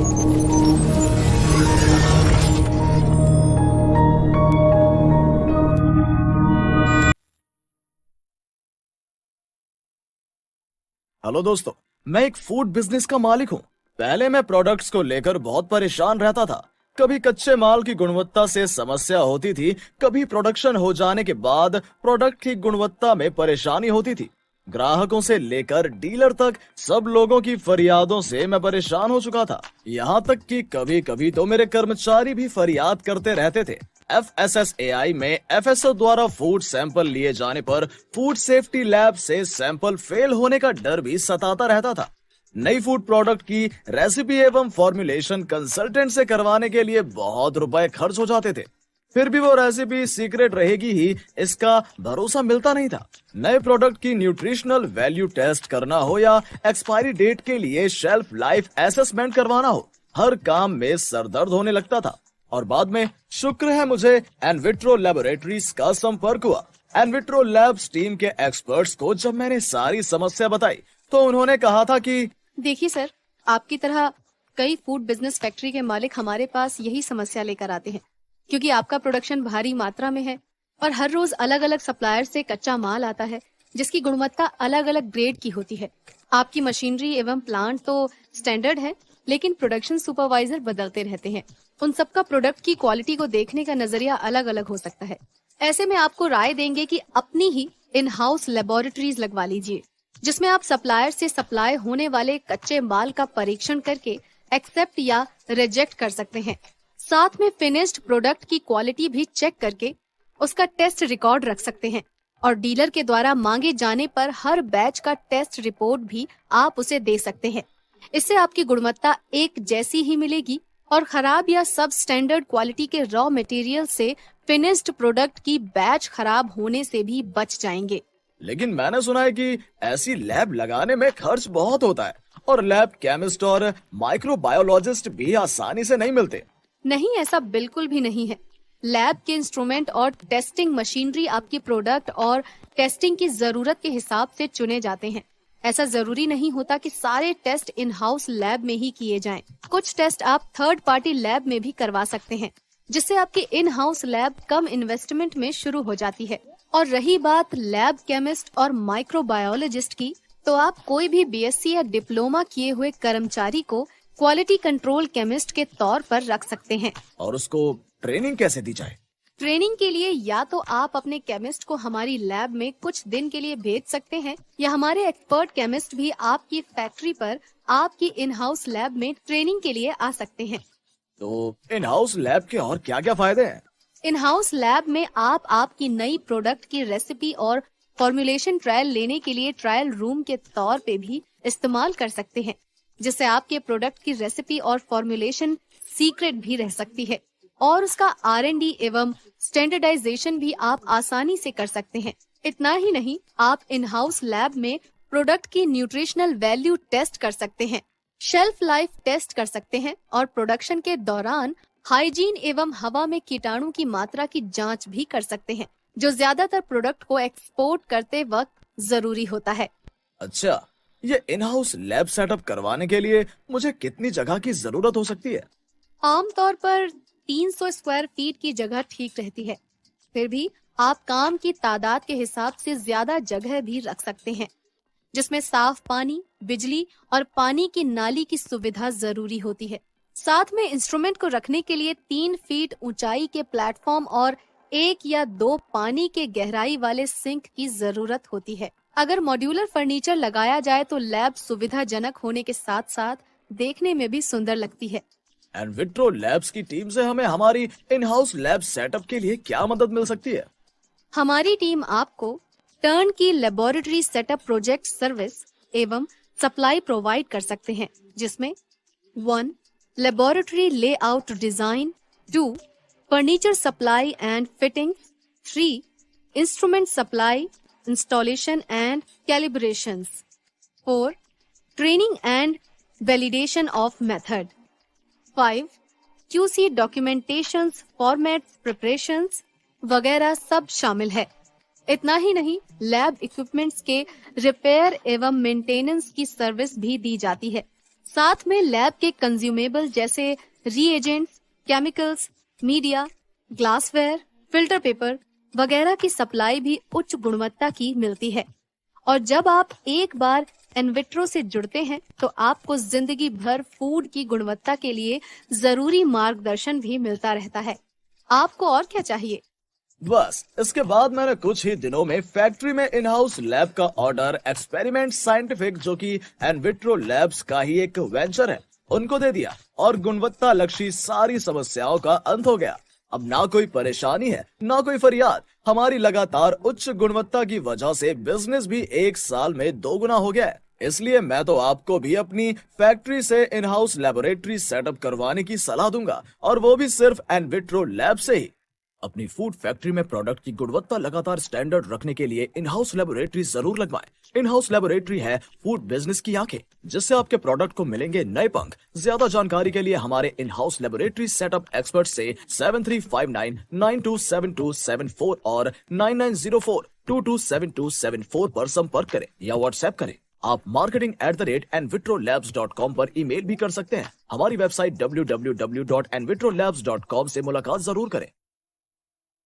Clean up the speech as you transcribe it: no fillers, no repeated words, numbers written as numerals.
Hello दोस्तों, मैं एक फूड बिजनेस का मालिक हूँ। पहले मैं प्रोडक्ट्स को लेकर बहुत परेशान रहता था। कभी कच्चे माल की गुणवत्ता से समस्या होती थी, कभी प्रोडक्शन हो जाने के बाद प्रोडक्ट की गुणवत्ता में परेशानी होती थी। ग्राहकों से लेकर डीलर तक सब लोगों की फरियादों से मैं परेशान हो चुका था। यहाँ तक कि कभी कभी तो मेरे कर्मचारी भी फरियाद करते रहते थे। FSSAI में FSO द्वारा फूड सैंपल लिए जाने पर फूड सेफ्टी लैब से सैंपल फेल होने का डर भी सताता रहता था। नई फूड प्रोडक्ट की रेसिपी एवं फॉर्मुलेशन कंसल्टेंट से करवाने के लिए बहुत रुपए खर्च हो जाते थे। फिर भी वो रेसिपी सीक्रेट रहेगी ही, इसका भरोसा मिलता नहीं था। नए प्रोडक्ट की न्यूट्रिशनल वैल्यू टेस्ट करना हो या एक्सपायरी डेट के लिए शेल्फ लाइफ असेसमेंट करवाना हो, हर काम में सरदर्द होने लगता था। और बाद में शुक्र है मुझे एनविट्रो लैबोरेटरीज का संपर्क हुआ। एनविट्रो लैब्स टीम के एक्सपर्ट्स को जब मैंने सारी समस्या बताई तो उन्होंने कहा था कि देखिए सर, आपकी तरह कई फूड बिजनेस फैक्ट्री के मालिक हमारे पास यही समस्या लेकर आते हैं, क्योंकि आपका प्रोडक्शन भारी मात्रा में है और हर रोज अलग अलग सप्लायर से कच्चा माल आता है, जिसकी गुणवत्ता अलग अलग ग्रेड की होती है। आपकी मशीनरी एवं प्लांट तो स्टैंडर्ड है, लेकिन प्रोडक्शन सुपरवाइजर बदलते रहते हैं। उन सबका प्रोडक्ट की क्वालिटी को देखने का नजरिया अलग अलग हो सकता है। ऐसे में आपको राय देंगे कि अपनी ही इन हाउस लेबोरेटरीज लगवा लीजिए, जिसमें आप सप्लायर से सप्लाई होने वाले कच्चे माल का परीक्षण करके एक्सेप्ट या रिजेक्ट कर सकते हैं। साथ में फिनिश्ड प्रोडक्ट की क्वालिटी भी चेक करके उसका टेस्ट रिकॉर्ड रख सकते हैं और डीलर के द्वारा मांगे जाने पर हर बैच का टेस्ट रिपोर्ट भी आप उसे दे सकते हैं। इससे आपकी गुणवत्ता एक जैसी ही मिलेगी और खराब या सब स्टैंडर्ड क्वालिटी के रॉ मटेरियल से फिनिश्ड प्रोडक्ट की बैच खराब होने से भी बच जाएंगे। लेकिन मैंने सुना है कि ऐसी लैब लगाने में खर्च बहुत होता है और लैब केमिस्ट और माइक्रोबायोलॉजिस्ट भी आसानी से नहीं मिलते। नहीं, ऐसा बिल्कुल भी नहीं है। लैब के इंस्ट्रूमेंट और टेस्टिंग मशीनरी आपकी प्रोडक्ट और टेस्टिंग की जरूरत के हिसाब से चुने जाते हैं। ऐसा जरूरी नहीं होता कि सारे टेस्ट इन हाउस लैब में ही किए जाएं। कुछ टेस्ट आप थर्ड पार्टी लैब में भी करवा सकते हैं, जिससे आपकी in house lab come investment में शुरू हो जाती है। और रही बात लैब केमिस्ट और माइक्रोबायोलॉजिस्ट की, तो आप कोई भी BSc या डिप्लोमा किए हुए कर्मचारी को क्वालिटी कंट्रोल केमिस्ट के तौर पर रख सकते हैं। और उसको ट्रेनिंग कैसे दी जाए? ट्रेनिंग के लिए या तो आप अपने केमिस्ट को हमारी लैब में कुछ दिन के लिए भेज सकते हैं, या हमारे एक्सपर्ट केमिस्ट भी आपकी फैक्ट्री पर आपकी इन हाउस लैब में ट्रेनिंग के लिए आ सकते हैं। तो इन हाउस लैब के और क्या क्या फायदे हैं? इन हाउस लैब में आप आपकी नई प्रोडक्ट की रेसिपी और फॉर्मुलेशन ट्रायल लेने के लिए ट्रायल रूम के तौर पे भी इस्तेमाल कर सकते हैं, जिससे आपके प्रोडक्ट की रेसिपी और फॉर्मुलेशन सीक्रेट भी रह सकती है और उसका R&D एवं स्टैंडर्डाइजेशन भी आप आसानी से कर सकते हैं। इतना ही नहीं, आप इन हाउस लैब में प्रोडक्ट की न्यूट्रिशनल वैल्यू टेस्ट कर सकते हैं, शेल्फ लाइफ टेस्ट कर सकते हैं और प्रोडक्शन के दौरान हाइजीन एवं हवा में कीटाणु की मात्रा की जांच भी कर सकते हैं, जो ज्यादातर प्रोडक्ट को एक्सपोर्ट करते वक्त जरूरी होता है। अच्छा, ये इन हाउस लैब सेटअप करवाने के लिए मुझे कितनी जगह की जरूरत हो सकती है? आमतौर पर 300 स्क्वायर फीट की जगह ठीक रहती है। फिर भी आप काम की तादाद के हिसाब से ज्यादा जगह भी रख सकते हैं, जिसमें साफ पानी, बिजली और पानी की नाली की सुविधा जरूरी होती है। साथ में इंस्ट्रूमेंट को रखने के लिए 3 फीट ऊंचाई के प्लेटफॉर्म और 1 या 2 पानी के गहराई वाले सिंक की जरूरत होती है। अगर मॉड्यूलर फर्नीचर लगाया जाए तो लैब सुविधाजनक होने के साथ साथ देखने में भी सुंदर लगती है। एनविट्रो लैब्स की टीम से हमें हमारी इन हाउस लैब सेटअप के लिए क्या मदद मिल सकती है? हमारी टीम आपको turnkey laboratory setup project service एवं सप्लाई प्रोवाइड कर सकते हैं, जिसमें 1. Laboratory layout design, 2. Furniture supply and fitting, 3. Instrument supply, installation and calibrations, 4. Training and validation of method, 5. QC documentations, formats, preparations वगैरह सब शामिल है। इतना ही नहीं, लैब इक्विपमेंट्स के रिपेयर एवं मेंटेनेंस की सर्विस भी दी जाती है। साथ में लैब के कंज्यूमेबल जैसे reagents, chemicals, media, glassware, filter paper वगैरह की सप्लाई भी उच्च गुणवत्ता की मिलती है। और जब आप एक बार एनविट्रो से जुड़ते हैं तो आपको जिंदगी भर फूड की गुणवत्ता के लिए जरूरी मार्गदर्शन भी मिलता रहता है। आपको और क्या चाहिए? बस इसके बाद मैंने कुछ ही दिनों में फैक्ट्री में इन हाउस लैब का ऑर्डर एक्सपेरिमेंट साइंटिफिक, जो कि एनविट्रो लैब्स का ही एक वेंचर है, उनको दे दिया और गुणवत्ता लक्षी सारी समस्याओं का अंत हो गया। अब ना कोई परेशानी है, ना कोई फरियाद। हमारी लगातार उच्च गुणवत्ता की वजह से बिजनेस भी 1 साल में 2 गुना हो गया है। इसलिए मैं तो आपको भी अपनी फैक्ट्री से इन हाउस लेबोरेटरी सेटअप करवाने की सलाह दूंगा, और वो भी सिर्फ एनविट्रो लैब से ही। अपनी फूड फैक्ट्री में प्रोडक्ट की गुणवत्ता लगातार स्टैंडर्ड रखने के लिए इन हाउस लेबोरेटरी जरूर लगवाएं। इन हाउस लेबोरेटरी है फूड बिजनेस की आंखें, जिससे आपके प्रोडक्ट को मिलेंगे नए पंख। ज्यादा जानकारी के लिए हमारे in house laboratory setup expert से 7359927274 और 9904227274 पर संपर्क करें या व्हाट्सएप करें। आप marketing@nvitrolabs.com पर ईमेल भी कर सकते हैं। हमारी वेबसाइट www.nvitrolabs.com से मुलाकात जरूर करें।